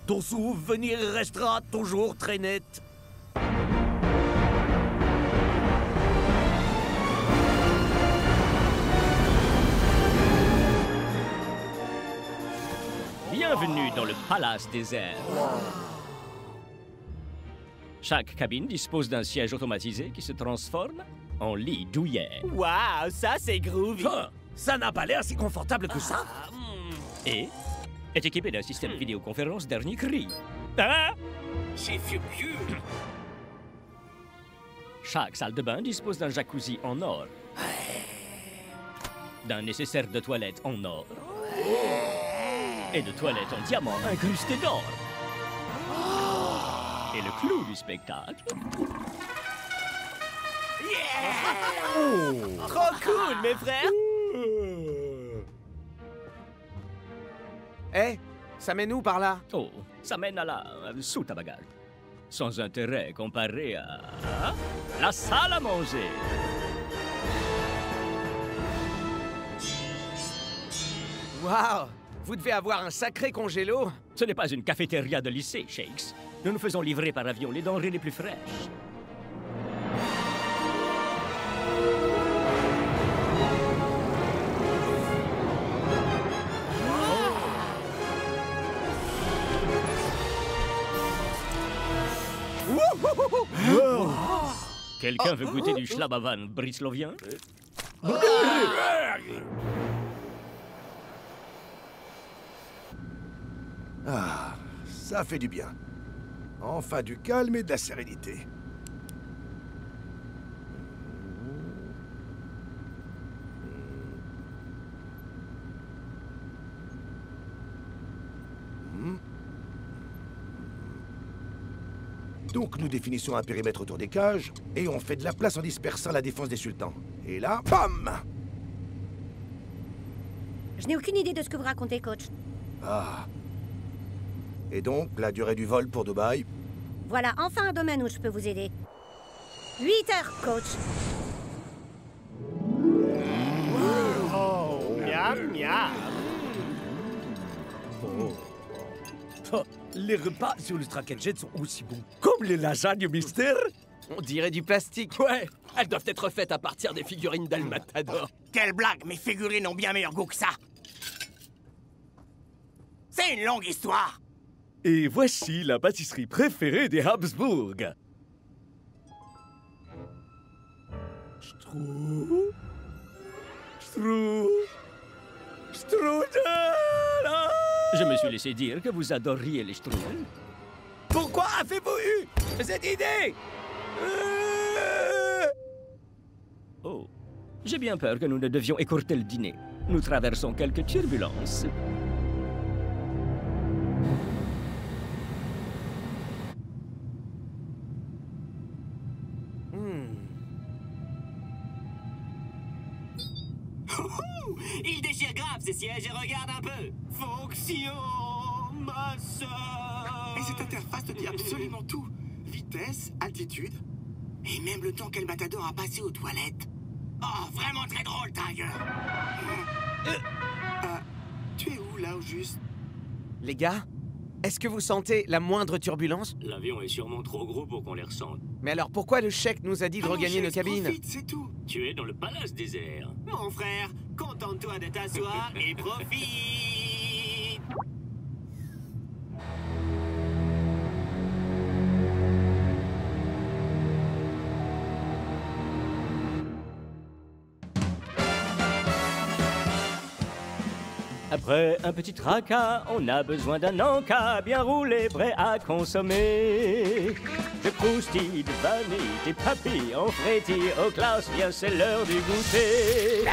Ton souvenir restera toujours très net. Bienvenue dans le palace désert. Chaque cabine dispose d'un siège automatisé qui se transforme en lit douillet. Waouh, ça c'est groovy. Oh, ça n'a pas l'air si confortable que ça. Et est équipé d'un système vidéoconférence dernier cri. Ah! C'est furieux. Chaque salle de bain dispose d'un jacuzzi en or, d'un nécessaire de toilette en or et de toilettes en diamant incrustées d'or. Et le clou du spectacle... Yeah! Trop cool, mes frères! Eh, ça mène où par là? Oh, ça mène à la soute à bagages. Sans intérêt comparé à la salle à manger. Waouh! Vous devez avoir un sacré congélo. Ce n'est pas une cafétéria de lycée, Shakes. Nous nous faisons livrer par avion les denrées les plus fraîches. Quelqu'un veut goûter du schlabavan brislovien? Ah, ça fait du bien. Enfin du calme et de la sérénité. Donc nous définissons un périmètre autour des cages et on fait de la place en dispersant la défense des sultans. Et là, bam! Je n'ai aucune idée de ce que vous racontez, coach. Ah. Et donc, la durée du vol pour Dubaï? Voilà enfin un domaine où je peux vous aider. 8 heures, coach. Miam, miam. Oh, les repas sur le Strike Jet sont aussi bons comme les lasagnes mystère. On dirait du plastique. Ouais, elles doivent être faites à partir des figurines d'El Matador. Quelle blague, mes figurines ont bien meilleur goût que ça. C'est une longue histoire. Et voici la pâtisserie préférée des Habsbourg. Strudel. Je me suis laissé dire que vous adoriez les strudels. Pourquoi avez-vous eu cette idée? Oh, j'ai bien peur que nous ne devions écourter le dîner. Nous traversons quelques turbulences. siège et regarde un peu. Fonction, ma sœur. Et cette interface te dit absolument tout. Vitesse, altitude, et même le temps qu'El Matador a passé aux toilettes. Oh, vraiment très drôle, Tiger. Tu es où, là, au juste? Les gars, est-ce que vous sentez la moindre turbulence? L'avion est sûrement trop gros pour qu'on les ressente. Mais alors pourquoi le chèque nous a dit de regagner nos cabines? Profite, c'est tout. Tu es dans le palace désert. Mon frère, contente-toi de t'asseoir et profite. Après un petit tracas, on a besoin d'un encas bien roulé, prêt à consommer. De croustilles, de vanille, des papilles, en frétille, aux classes, bien c'est l'heure du goûter.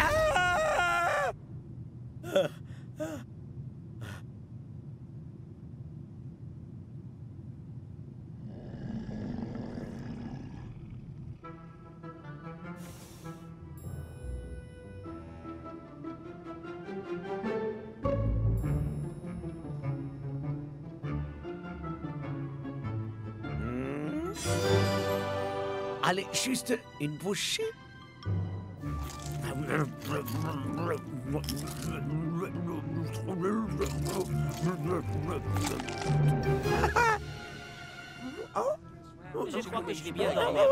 Allez, juste une bouchée. Je crois que je vais bien dormir.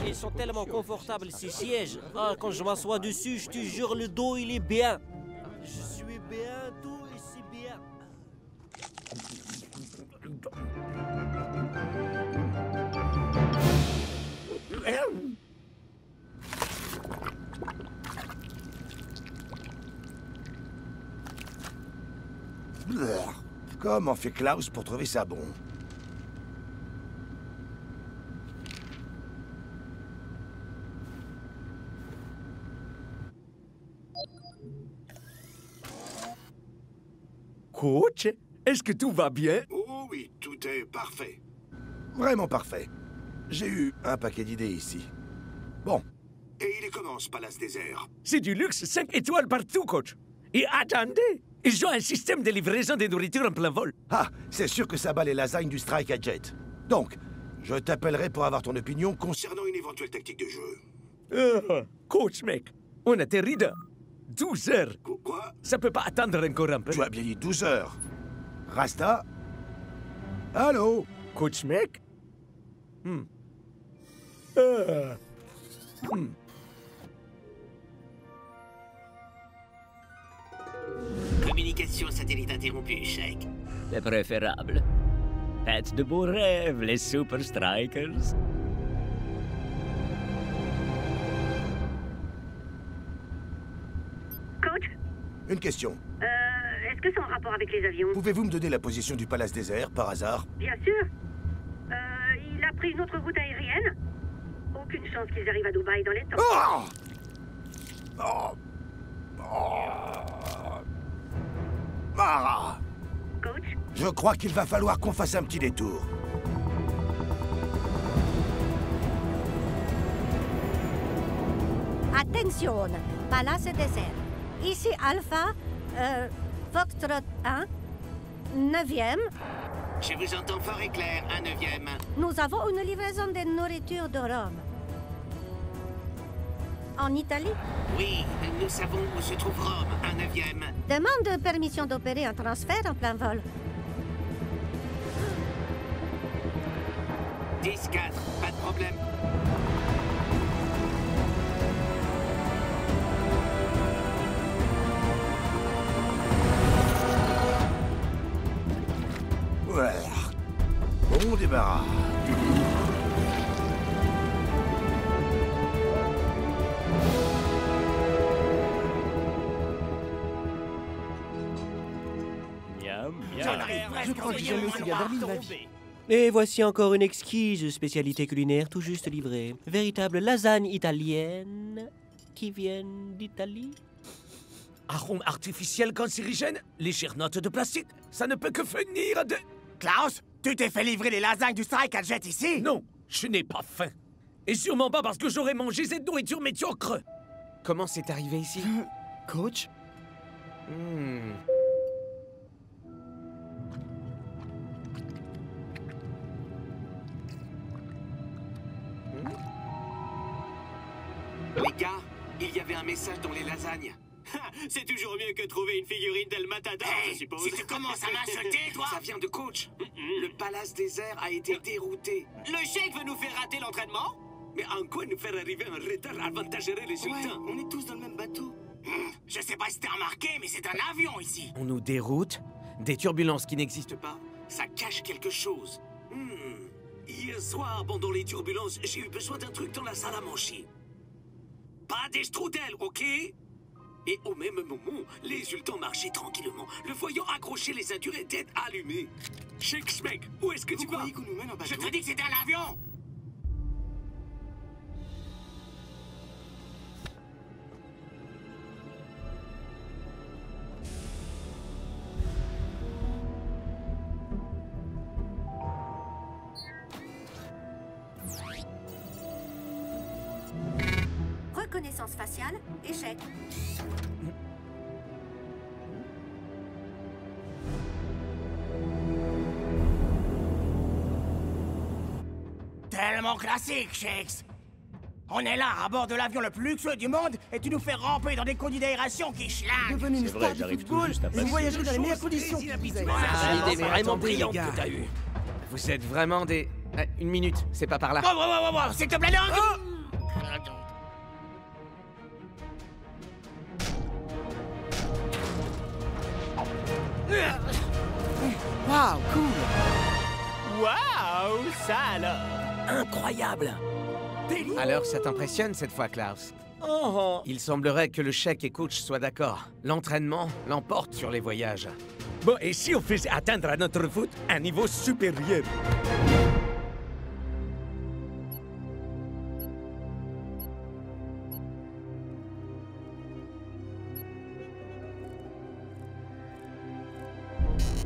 Ils sont tellement confortables, ces sièges. Ah, quand je m'assois dessus, je te jure, le dos, il est bien. Je suis bien doux et c'est bien. Comment fait Klaus pour trouver ça bon? Coach, est-ce que tout va bien? Oh oui, tout est parfait. Vraiment parfait. J'ai eu un paquet d'idées ici. Bon. Et il est comment, ce palace désert? C'est du luxe 5 étoiles partout, coach. Et attendez, ils ont un système de livraison des nourritures en plein vol. Ah, c'est sûr que ça bat les lasagnes du strike à jet. Donc, je t'appellerai pour avoir ton opinion concernant une éventuelle tactique de jeu. Coach, mec, on atterrit dans 12 heures. Quoi? Ça peut pas attendre encore un peu. Tu as bien dit 12 heures. Rasta? Allô? Coach, mec? Communication satellite interrompue, chèque. C'est préférable. Faites de beaux rêves, les Super Strikers. Coach, Une question. est-ce que c'est en rapport avec les avions? Pouvez-vous me donner la position du palace désert, par hasard? Bien sûr. Il a pris une autre route aérienne. Aucune chance qu'ils arrivent à Dubaï dans les temps. Oh! Oh! Oh! Ah! Coach? Je crois qu'il va falloir qu'on fasse un petit détour. Attention, Palace Désert. Ici Alpha, Foxtrot 1, 9e. Je vous entends fort et clair, un 9e. Nous avons une livraison de nourriture de Rome. En Italie? Oui, nous savons où se trouve Rome, un 9e. Demande permission d'opérer un transfert en plein vol. 10-4, pas de problème. Ouais. Bon débarras. Je crois que j'ai jamais aussi bien dormi de ma vie. Et voici encore une exquise spécialité culinaire tout juste livrée. Véritable lasagne italienne qui vient d'Italie. Arôme artificiel cancérigène, légère note de plastique, ça ne peut que venir de... Klaus, tu t'es fait livrer les lasagnes du strike à jet ici? Non, je n'ai pas faim. Et sûrement pas parce que j'aurais mangé cette nourriture médiocre. Comment c'est arrivé ici? Coach? Les gars, il y avait un message dans les lasagnes. C'est toujours mieux que trouver une figurine d'El Matador, je suppose. Si tu commences à m'insulter, toi... Ça vient de coach. Le palace désert a été dérouté. Le chèque veut nous faire rater l'entraînement? Mais en quoi nous faire arriver en retard avantagerait les sultans? On est tous dans le même bateau. Je sais pas si t'as remarqué, mais c'est un avion ici. On nous déroute? Des turbulences qui n'existent pas? Ça cache quelque chose. Hier soir, pendant les turbulences, j'ai eu besoin d'un truc dans la salle à manger. Pas des strudels, ok? Et au même moment, les sultans marchaient tranquillement, le voyant accrocher les ceintures et tête allumée. Shakespeare, où est-ce que tu vas? Qu'on nous mène en bateau? Je te dis que c'était un avion! Reconnaissance faciale, échec. Tellement classique, Shakes. On est là, à bord de l'avion le plus luxueux du monde, et tu nous fais ramper dans des conditions d'aération qui schlinguent. Devenez une star du football, et vous voyagerez dans les meilleures conditions. C'est une idée vraiment brillante que t'as eue. Vous êtes vraiment des... une minute, c'est pas par là. Oh, s'il te plaît, non! Waouh, cool! Waouh, ça alors! Incroyable! Alors, ça t'impressionne cette fois, Klaus? Il semblerait que le chèque et coach soient d'accord. L'entraînement l'emporte sur les voyages. Bon, et si on faisait atteindre à notre foot un niveau supérieur?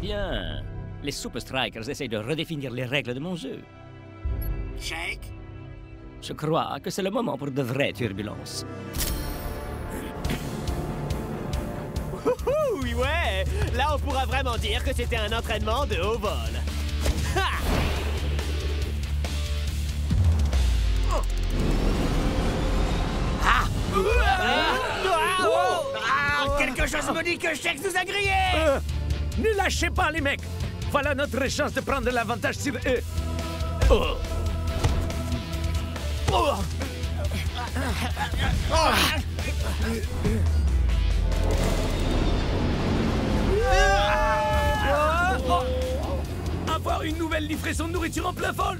Bien. Les Super Strikers essayent de redéfinir les règles de mon jeu. Shake? Je crois que c'est le moment pour de vraies turbulences. Oui, ouais! Là, on pourra vraiment dire que c'était un entraînement de haut vol. Ha! Quelque chose me dit que Shakes nous a grillés! Ne lâchez pas, les mecs! Voilà notre chance de prendre l'avantage sur eux. Avoir une nouvelle livraison de nourriture en plein vol!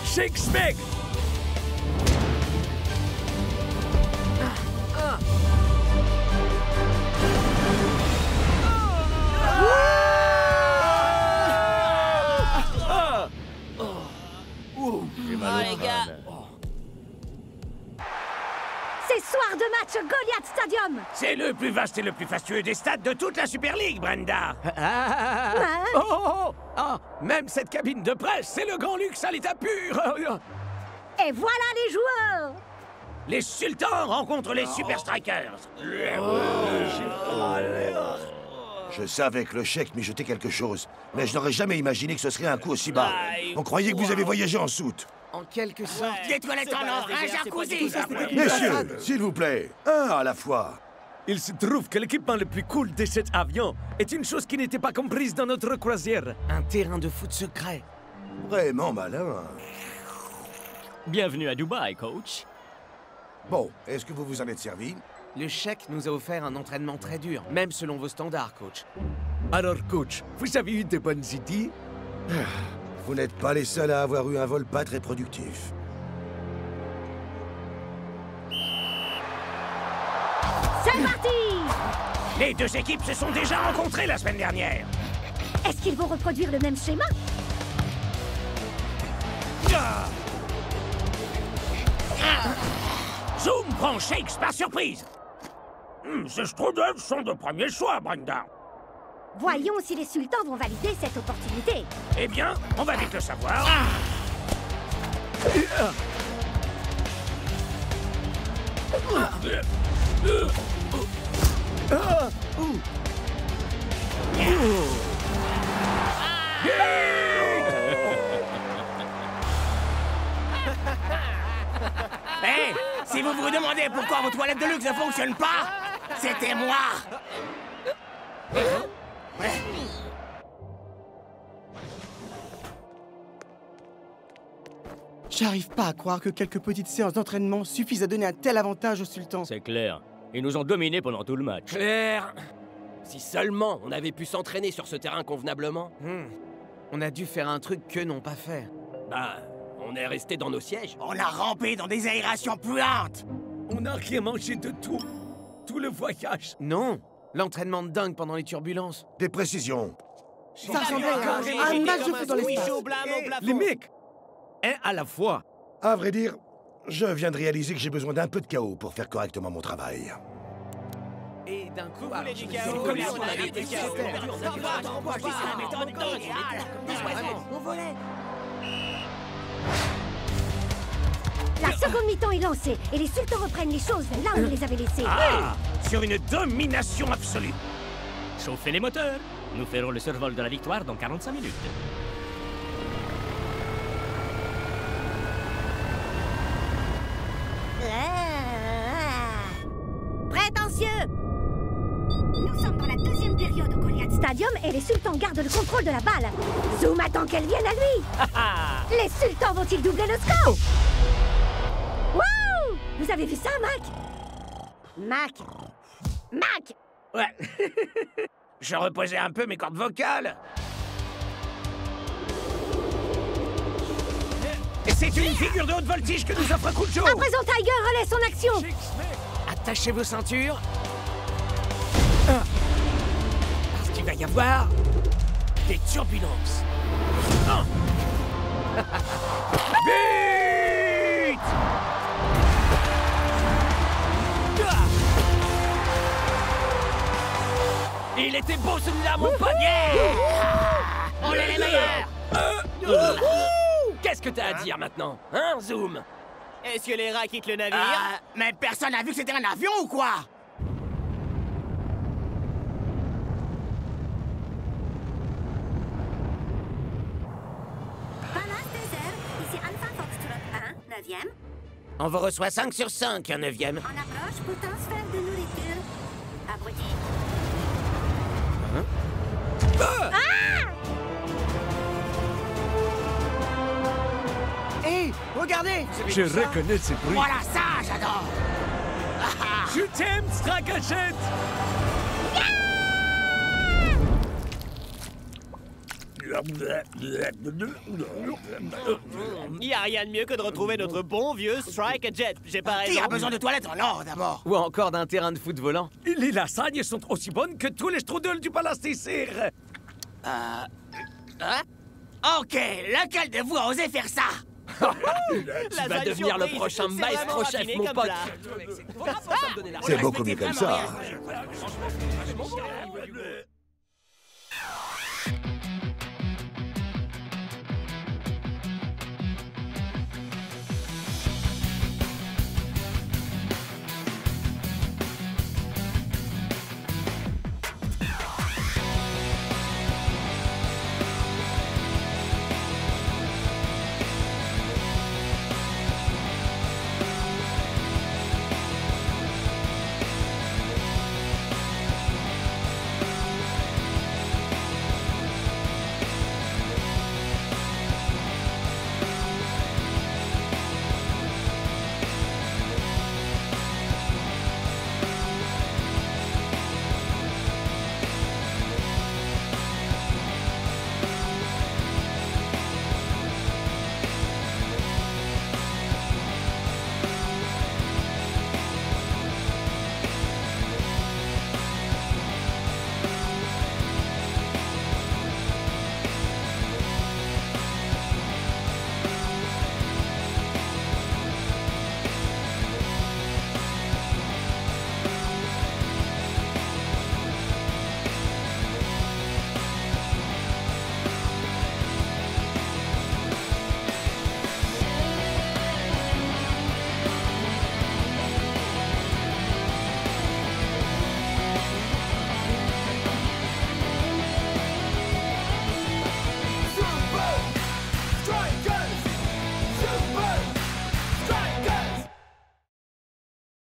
Shakespeare! Les gars. C'est soir de match Goliath Stadium. C'est le plus vaste et le plus fastueux des stades de toute la Super League, Brenda. Même cette cabine de presse, c'est le grand luxe à l'état pur. Et voilà les joueurs. Les sultans rencontrent les Super Strikers. Je savais que le chèque m'y jetait quelque chose, mais je n'aurais jamais imaginé que ce serait un coup aussi bas. On croyait que vous avez voyagé en soute. En quelque sorte. Des toilettes en or, un jacuzzi! Messieurs, s'il vous plaît, un à la fois. Il se trouve que l'équipement le plus cool de cet avion est une chose qui n'était pas comprise dans notre croisière. Un terrain de foot secret. Vraiment malin. Bienvenue à Dubaï, coach. Bon, est-ce que vous vous en êtes servi? Le chèque nous a offert un entraînement très dur, même selon vos standards, coach. Alors, coach, vous avez eu de bonnes idées? Vous n'êtes pas les seuls à avoir eu un vol pas très productif. C'est parti! Les deux équipes se sont déjà rencontrées la semaine dernière. Est-ce qu'ils vont reproduire le même schéma? Zoom prend Shakes par surprise. Ces strudels sont de premier choix, Brenda. Voyons si les sultans vont valider cette opportunité. Eh bien, on va vite le savoir. Hé, si vous vous demandez pourquoi vos toilettes de luxe ne fonctionnent pas, c'était moi. J'arrive pas à croire que quelques petites séances d'entraînement suffisent à donner un tel avantage au sultan. C'est clair. Ils nous ont dominés pendant tout le match. Claire! Si seulement on avait pu s'entraîner sur ce terrain convenablement. On a dû faire un truc qu'eux n'ont pas fait. Bah, on est resté dans nos sièges. On a rampé dans des aérations puantes. On n'a rien mangé de tout. Tout le voyage. Non, l'entraînement de dingue pendant les turbulences. Des précisions. Ça ressemblait à un match de foot dans l'espace. Les mecs, un à la fois. À vrai dire, je viens de réaliser que j'ai besoin d'un peu de chaos pour faire correctement mon travail. Et d'un coup, Vous voulez du chaos? Comme on avait du chaos. La seconde mi-temps est lancée et les sultans reprennent les choses là où ils les avaient laissées. Ah, sur une domination absolue. Chauffez les moteurs. Nous ferons le survol de la victoire dans 45 minutes. Prétentieux! Nous sommes dans la deuxième période au Goliath Stadium et les sultans gardent le contrôle de la balle. Zoom attend qu'elle vienne à lui. Les sultans vont-ils doubler le score? Wouh! Vous avez vu ça, Mac? Mac! Ouais. Je reposais un peu mes cordes vocales. Et c'est une figure de haute voltige que nous offre Kujo. À présent, Tiger relaie son action. Attachez vos ceintures. Parce qu'il va y avoir des turbulences. But! Il était beau celui-là, mon pote! On est les meilleurs! Qu'est-ce que t'as à dire maintenant, hein, Zoom? Est-ce que les rats quittent le navire? Mais personne n'a vu que c'était un avion ou quoi? Palace désert, ici Alpha Foxtrot 1, 9e. On vous reçoit 5 sur 5, un 9e. En approche pour transfert de nourriture. Abruti. Hé, regardez! Je reconnais ce bruit. Voilà ça, j'adore! Je t'aime, Stracachette! Il y a rien de mieux que de retrouver notre bon vieux Strike Jet. J'ai pas raison. Qui a besoin de toilettes en or, d'abord? Ou encore d'un terrain de foot volant. Les lasagnes sont aussi bonnes que tous les strudels du Palace des Cires. Hein? Ok, lequel de vous a osé faire ça? Tu vas devenir le prochain maestro chef, mon pote. C'est beaucoup mieux comme ça.